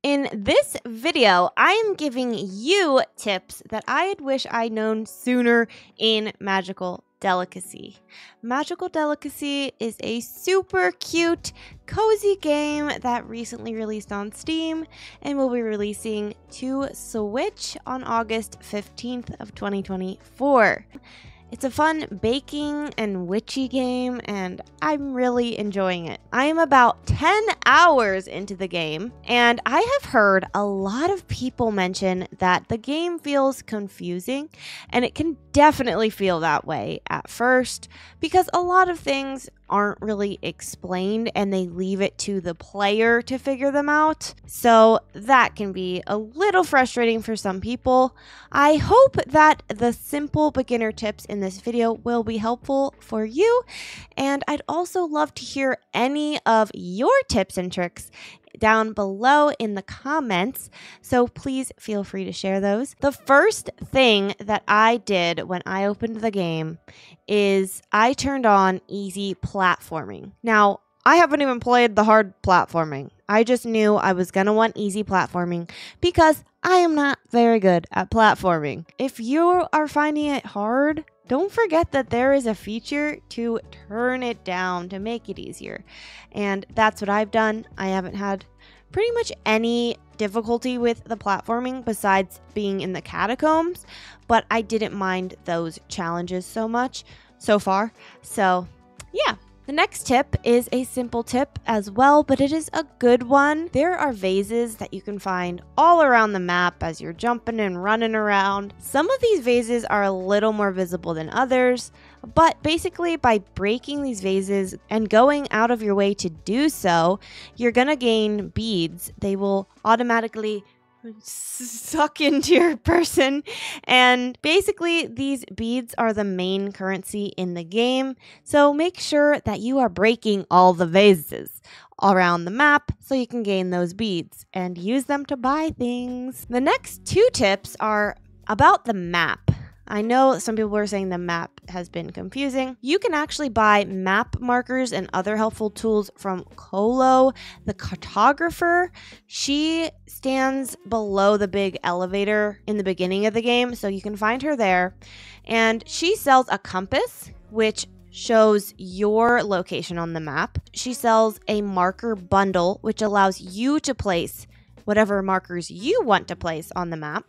In this video, I am giving you tips that I'd wish I'd known sooner in Magical Delicacy. Magical Delicacy is a super cute, cozy game that recently released on Steam and will be releasing to Switch on August 15th of 2024. It's a fun baking and witchy game, and I'm really enjoying it. I am about 10 hours into the game, and I have heard a lot of people mention that the game feels confusing, and it can definitely feel that way at first, because a lot of things aren't really explained and they leave it to the player to figure them out. So that can be a little frustrating for some people. I hope that the simple beginner tips in this video will be helpful for you. And I'd also love to hear any of your tips and tricks down below in the comments, so please feel free to share those. The first thing that I did when I opened the game is I turned on easy platforming. Now, I haven't even played the hard platforming. I just knew I was gonna want easy platforming because I am not very good at platforming. If you are finding it hard, don't forget that there is a feature to turn it down to make it easier. And that's what I've done. I haven't had pretty much any difficulty with the platforming besides being in the catacombs, but I didn't mind those challenges so much so far. So yeah. The next tip is a simple tip as well, but it is a good one. There are vases that you can find all around the map as you're jumping and running around. Some of these vases are a little more visible than others, but basically by breaking these vases and going out of your way to do so, you're gonna gain beads. They will automatically suck into your person, and basically these beads are the main currency in the game, so make sure that you are breaking all the vases around the map so you can gain those beads and use them to buy things. The next two tips are about the map. I know some people are saying the map has been confusing. You can actually buy map markers and other helpful tools from Colo, the cartographer. She stands below the big elevator in the beginning of the game, so you can find her there. And she sells a compass, which shows your location on the map. She sells a marker bundle, which allows you to place whatever markers you want to place on the map.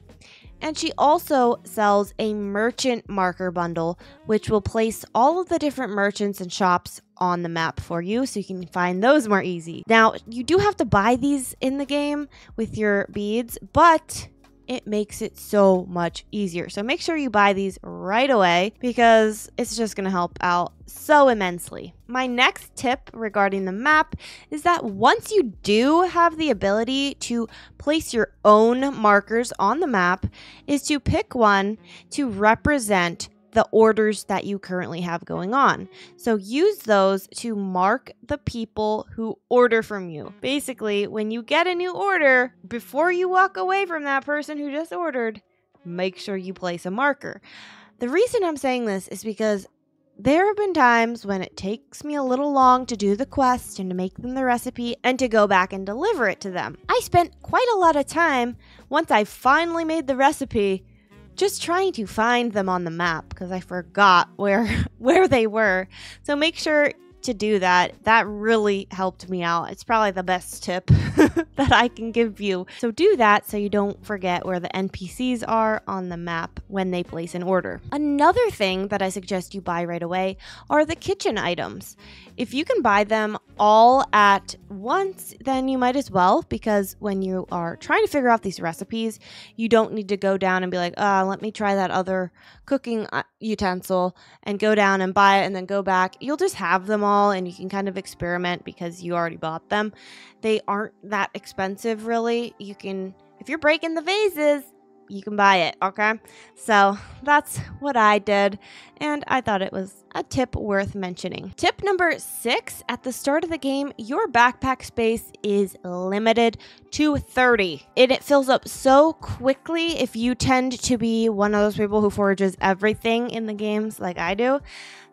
And she also sells a merchant marker bundle, which will place all of the different merchants and shops on the map for you so you can find those more easy. Now, you do have to buy these in the game with your beads, but it makes it so much easier. So make sure you buy these right away because it's just going to help out so immensely. My next tip regarding the map is that once you do have the ability to place your own markers on the map, is to pick one to represent the orders that you currently have going on. So use those to mark the people who order from you. Basically, when you get a new order, before you walk away from that person who just ordered, make sure you place a marker. The reason I'm saying this is because there have been times when it takes me a little long to do the quest and to make them the recipe and to go back and deliver it to them. I spent quite a lot of time once I finally made the recipe just trying to find them on the map because I forgot where they were. So make sure to do that. That really helped me out. It's probably the best tip that I can give you. So do that so you don't forget where the NPCs are on the map when they place an order. Another thing that I suggest you buy right away are the kitchen items. If you can buy them all at once, then you might as well, because when you are trying to figure out these recipes, you don't need to go down and be like, let me try that other cooking utensil and go down and buy it and then go back. You'll just have them all and you can kind of experiment because you already bought them. They aren't that expensive, really. You can, if you're breaking the vases, you can buy it, okay? So that's what I did, and I thought it was a tip worth mentioning. Tip number 6, at the start of the game, your backpack space is limited to 30. It fills up so quickly if you tend to be one of those people who forages everything in the games like I do.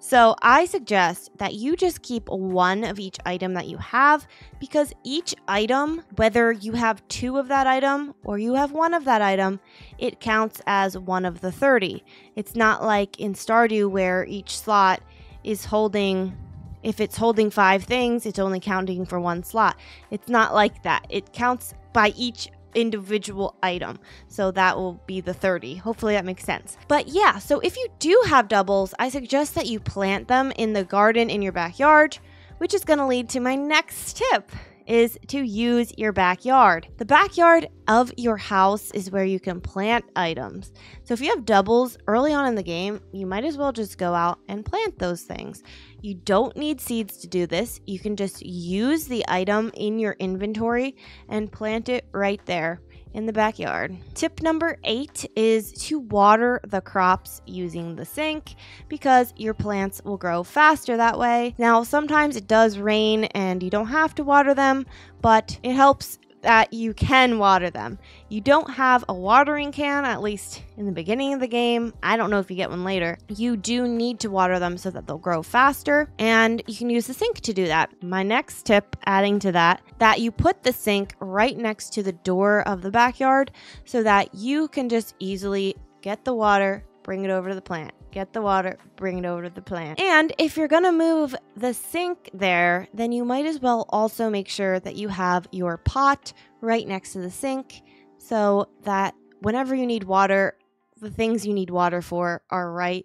So I suggest that you just keep one of each item that you have, because each item, whether you have 2 of that item or you have 1 of that item, it counts as 1 of the 30. It's not like in Stardew where each slot is holding, if it's holding 5 things, it's only counting for 1 slot. It's not like that. It counts by each individual item, so that will be the 30. Hopefully that makes sense. But yeah, so if you do have doubles, I suggest that you plant them in the garden in your backyard, which is going to lead to my next tip, is to use your backyard. The backyard of your house is where you can plant items. So if you have doubles early on in the game, you might as well just go out and plant those things. You don't need seeds to do this. You can just use the item in your inventory and plant it right there in the backyard. Tip number 8 is to water the crops using the sink, because your plants will grow faster that way. Now, sometimes it does rain and you don't have to water them, but it helps that you can water them. You don't have a watering can, at least in the beginning of the game. I don't know if you get one later. You do need to water them so that they'll grow faster, and you can use the sink to do that. My next tip, adding to that you put the sink right next to the door of the backyard so that you can just easily get the water, bring it over to the plant. Get the water, bring it over to the plant. And if you're gonna move the sink there, then you might as well also make sure that you have your pot right next to the sink, so that whenever you need water, the things you need water for are right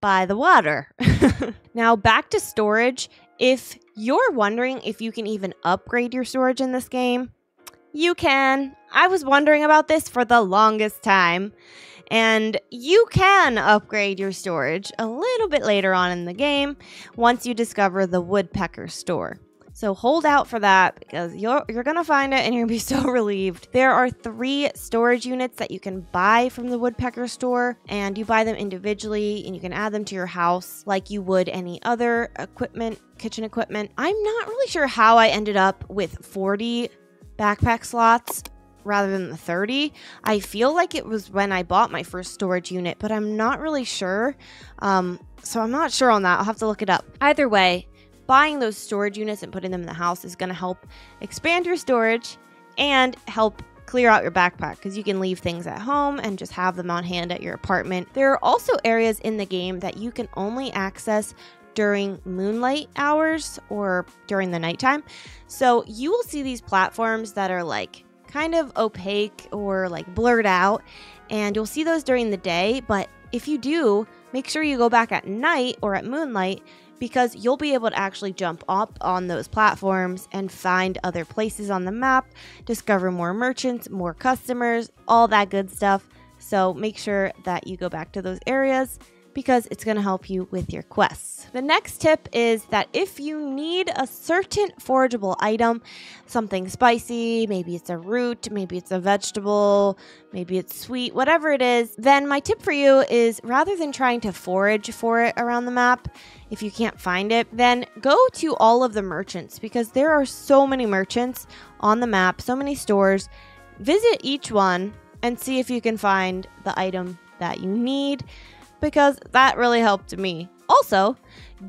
by the water. Now back to storage. If you're wondering if you can even upgrade your storage in this game, you can. I was wondering about this for the longest time. And you can upgrade your storage a little bit later on in the game once you discover the woodpecker store. So hold out for that, because you're going to find it and you're going to be so relieved. There are 3 storage units that you can buy from the woodpecker store, and you buy them individually and you can add them to your house like you would any other equipment, kitchen equipment. I'm not really sure how I ended up with 40 backpack slots rather than the 30. I feel like it was when I bought my first storage unit, but I'm not really sure. So I'm not sure on that. I'll have to look it up. Either way, buying those storage units and putting them in the house is going to help expand your storage and help clear out your backpack, because you can leave things at home and just have them on hand at your apartment. There are also areas in the game that you can only access during moonlight hours or during the nighttime. So you will see these platforms that are like kind of opaque or like blurred out, and you'll see those during the day, but if you do, make sure you go back at night or at moonlight, because you'll be able to actually jump up on those platforms and find other places on the map, discover more merchants, more customers, all that good stuff. So make sure that you go back to those areas, because it's going to help you with your quests. The next tip is that if you need a certain forageable item, something spicy, maybe it's a root, maybe it's a vegetable, maybe it's sweet, whatever it is, then my tip for you is, rather than trying to forage for it around the map, if you can't find it, then go to all of the merchants, because there are so many merchants on the map, so many stores. Visit each one and see if you can find the item that you need, because that really helped me. Also,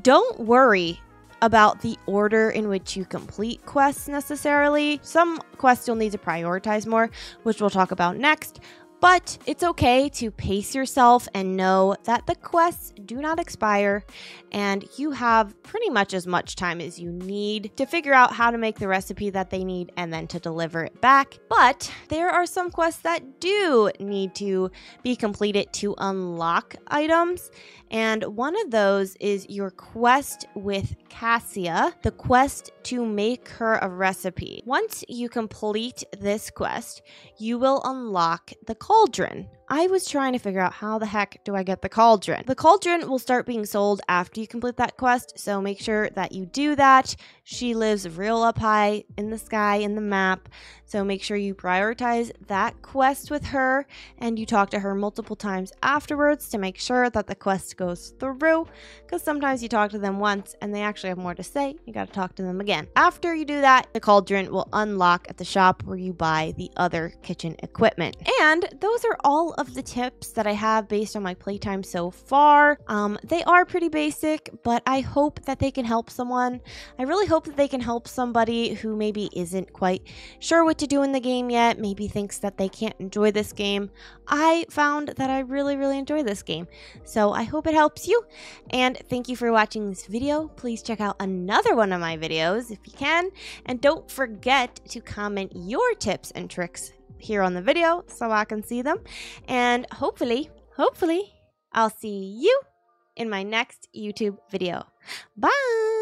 don't worry about the order in which you complete quests necessarily. Some quests you'll need to prioritize more, which we'll talk about next. But it's okay to pace yourself and know that the quests do not expire, and you have pretty much as much time as you need to figure out how to make the recipe that they need and then to deliver it back. But there are some quests that do need to be completed to unlock items, and one of those is your quest with Cassia, the quest to make her a recipe. Once you complete this quest, you will unlock the Cauldron. I was trying to figure out how the heck do I get the Cauldron. The Cauldron will start being sold after you complete that quest, so make sure that you do that. She lives real up high in the sky in the map, so make sure you prioritize that quest with her, and you talk to her multiple times afterwards to make sure that the quest goes through, because sometimes you talk to them once and they actually have more to say. You got to talk to them again. After you do that, the Cauldron will unlock at the shop where you buy the other kitchen equipment. And those are all of the tips that I have based on my playtime so far. They are pretty basic, but I hope that they can help someone. I really hope that they can help somebody who maybe isn't quite sure what to do in the game yet, maybe thinks that they can't enjoy this game. I found that I really enjoy this game, so I hope it helps you. And thank you for watching this video. Please check out another one of my videos if you can, and don't forget to comment your tips and tricks here on the video so I can see them. And hopefully I'll see you in my next YouTube video. Bye!